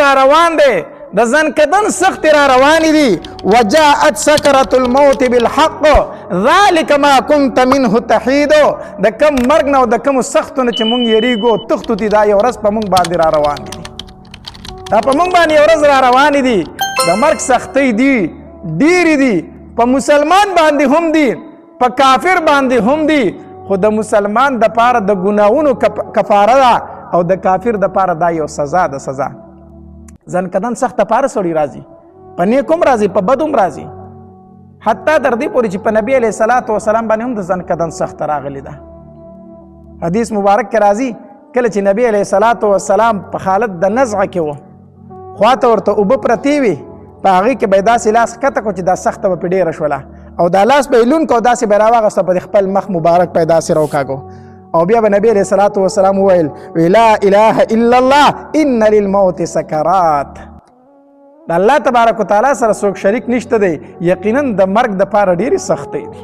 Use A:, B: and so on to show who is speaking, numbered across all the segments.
A: را روان دی د ځنکدن سخت را روانې دي وجاءت سکرة الموت بالحق ذلك ما كنت منه تحید د کم مرګ نه او د کمو سختو نه چې مونږ یریږو تښتو دي دا یو ورځ په مونږ باندې را روان دي دا په مونږ باندې یو ورځ را روانې دي د مرګ سختۍ دي ډېرې دي په مسلمان باندې هم دي په کافر باندې هم دي خو د مسلمان د پاره د ګناهونو کفاره ده او د کافر د پاره دا یو سزا ده سزا ځنکدن سخت پاره سړی راځي په نیک هم راځي په بد هم راځي حتی تر دې پورې چې په نبي علیه الصلاة والسلام باندې هم د ځنکدن سخت راغلی ده حدیث مبارک کې راځي کله چې نبي علیه الصلاة والسلام په حالت د نزعه کې و خواته ورته اوبه پرتې وي په هغې کې به یې داسې لاس ښکته کړو چې دا سخته به پرې ډېره شوله او دا لاس به یې لون کو داسې به یې راواغسته په خپل مخ مبارک به یې داسې راوکاږو او بیا به نبی علیه الصلاة والسلام وویل لا اله الا الله ان للموت سکرات د الله تبارک وتعالی سره څوک شریک نشته دی یقینا د مرګ دپاره ډېرې سختۍ دي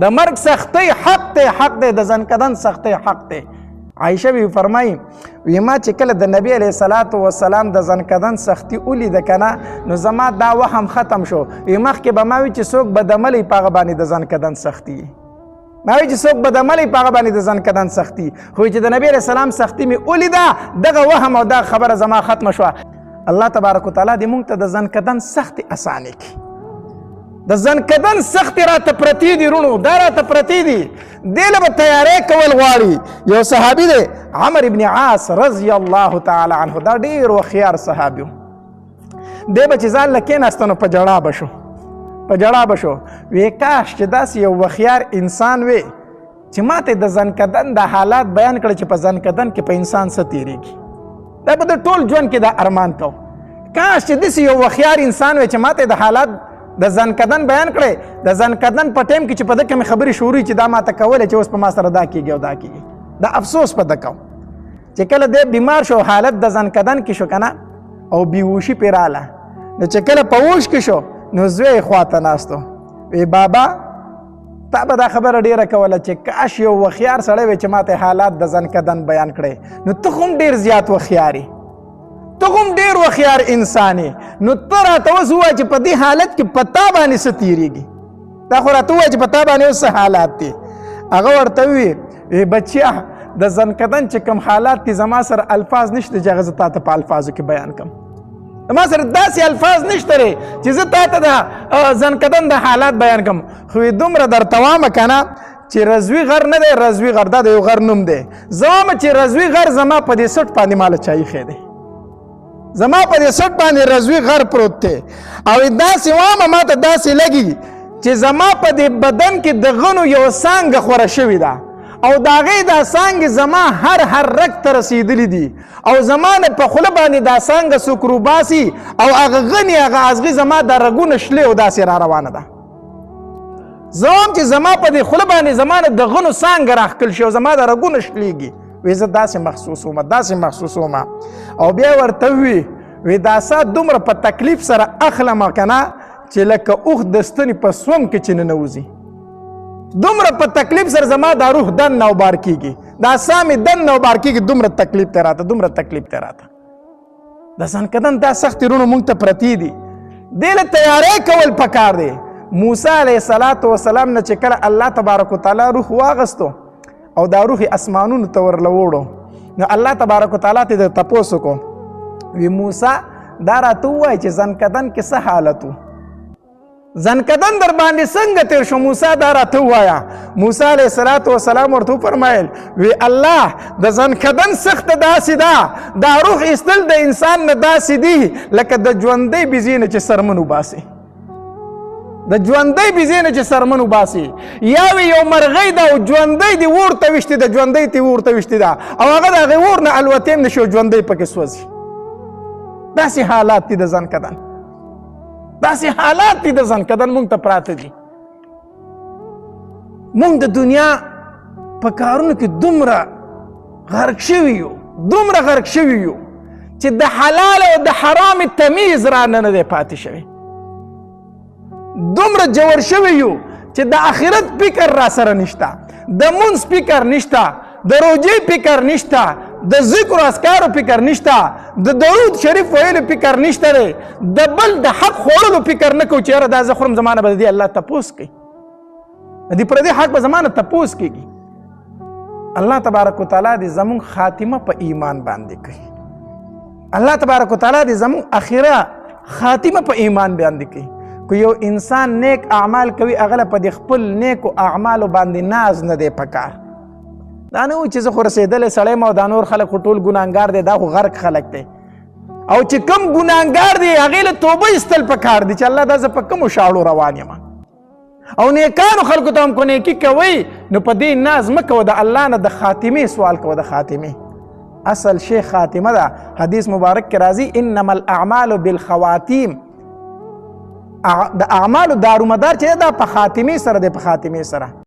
A: د مرګ سختۍ حق دی د ځنکدن سختۍ حق دی عایشه بی فرمایي وی ما چې کله د نبی علیه الصلاة والسلام د ځنکدن سختي ولیده که نه نو زما دا وهم ختم شو وی مخکې به ما وي چې څوک بدعملی په هغه باندې د ځنکدن سختي ما وی چې څوک بدعملی په هغه باندې د ځنکدن سختي خو چې د نبی علیه السلام سختي مې ولیده دغه وهم او دغه خبره زما ختمه شوه الله تبارک وتعالی دې موږ ته د ځنکدن سختي اسانې کړي د ځنکدن سختې راته پرتې دي رونو دا راته پرتې دي دې له به تیاری کول غواړي یو صحابي دی عمر ابن عاص رضی الله تعالی عنه دا ډېر هوښیار صحابي و دی به چې ځان له کېناسته نو په جړا به شو وی کاش چې داسې یو هوښیار انسان وی چې ماته د ځنکدن د حالات بیان کړه چې په ځنکدن کې په انسان څه تېرېږي دا به د ټول ژوند کې دا ارمان کو کاش چې داسې یو هوښیار انسان وی چې ماته د حالات د ځنکدن بیان کړی د ځنکدن په ټایم کې چې په ده کې مې خبرې شروع چې دا ماته کولی چې اوس په ما سره دا کېږي او دا کېږي دا افسوس په ده کوم چې کله دی بیمار شو حالت د ځنکدن کې شو که نه او بیهوشي پرې راله نو چې کله په هوش کې شو نو زوی یې خواته ناستو وی بابا تا به دا خبره ډېره کوله چې کاش یو هوښیار سړی وی چې ماته حالات د ځنکدن بیان کړی نو ته خو هم ډېر زیات هوښیار یې ته هم ډېر هوښیار انسان یې نو ته راته اوس ووایه چې په دې حالت کې په تا باندې څه تېرېږي دا خو راته ووایه چې په تا باندې اوس څه حالات دي هغه ورته ووایي بچیا د ځنکدن چې کوم حالات دي زما سره الفاظ نشته چې هغه زه تا ته په الفاظو کې بیان کړم زما سره داسې الفاظ نشته دی چې زه تا ته د ځنکدن د حالات بیان کړم خو دومره درته وامه که نه چې رضوي غر نه دی رضوي غر دا د یو غر نوم دی زه وایم چې رضوي غر زما په دې سټ باندې ماله چا ایښی دی زما په دې سټ باندې رضوي غر پروت دی او داسې وامه ما ته داسې لګي چې زما په دې بدن کې د غنو یو څانګه خوره شوې ده او د هغې دا څانګې زما هر رګ ته رسېدلي دي او زما نه په خوله باندې دا څانګه څوک روباسي او هغه غني هغه ازغي زما دا رګونه شلې او داسې را روانه ده زه وایم چې زما په دې خوله باندې زما نه د غنو څانګه راښکل شي او زما دا رګونه شلېږي وی زه داسې محسوسومه او بیا ورته وی دا سات دومره په تکلیف سره اخلمه که نه چې لکه اوښ د ستنې په سوم کې چې ننوځي دومره په تکلیف سره زما دا روح دن نوبار کېږي دا ساه مې دن نوبار کېږي دومره تکلیف ته راته د ځنکدن دا سختې رونو موږ ته پرتې دي دې له تیاری کول پکار دی موسی علیه السلام نه چې کله الله تبارک وتعالی روح واغستو او دا روح اسمانونو ته ورله وړو نو الله تبارک وتعالی ته د تپوس وکړو وی موسی دا راته ووایه چې ځنکدن کې څه حالت و ځنکدن در باندې څنګه تیر شو موسی دا راته ووایه موسی علیه السلام ورته وفرمایل وی الله د ځنکدن سخته داسې ده دا روح ایستل د انسان نه داسې دي لکه د ژوندۍ بیزې نه چې سرمن وباسي د ژوندۍ بیزې نه چې سرمن وباسي یا وی یو مرغۍ ده او ژوندۍ دې اور ته ویشتې ده ژوندۍ ته اور ته ویشتې ده او هغه د هغې اور نه الوتې هم نشي او ژوندۍ پکې سوځي داسې حالات دي د ځنکدن داسې حالات دي د ځنکدن موږ ته پراته دي موږ د دنیا په کارونو کې دومره غرق شوي یو چې د حلال او د حرام تمیز را نه دی پاتې شوی دومره جوړ شوی یو چې د آخرت فکر را سره نشته د مونځ فکر نشته د روژې فکر نشته د ذکر او اذکارو فکر نشته، د درود شریف ویلو فکر نشته دی، د بل د حق خوړلو فکر نه کوو چې یاره دا زه خورم زما نه به د دې الله تپوس کوي، د دې پردي حق به زما نه تپوس کېږي. الله تبارک وتعالی دې زمونږ خاتمه په ایمان باندې کوي. الله تبارک وتعالی دې زمونږ اخره خاتمه په ایمان باندې کوي. که یو انسان نیک اعمال کوي هغه له په د خپل نیکو اعمالو باندې ناز نه دی پکار. دا نه و چې زه خو رسېدلی سړی یم او دا نور خلک خو ټول ګناهګار دی، دا خو غرق خلک دی، او چې کم ګناهګار دی هغې له توبه ایستل پکار دی چې الله دا زه په کومو شاړو روان یم. او نیکانو خلکو ته هم کو نیکي کوئ نو په دې ناز مه کوه، د الله نه د خاتمې سوال کوه. د خاتمې اصل شی خاتمه ده. حدیث مبارک کې راځي انما الاعمال بالخواتیم، د اعمالو دارومدار چې دا په خاتمې سره دی، په خاتمې سره.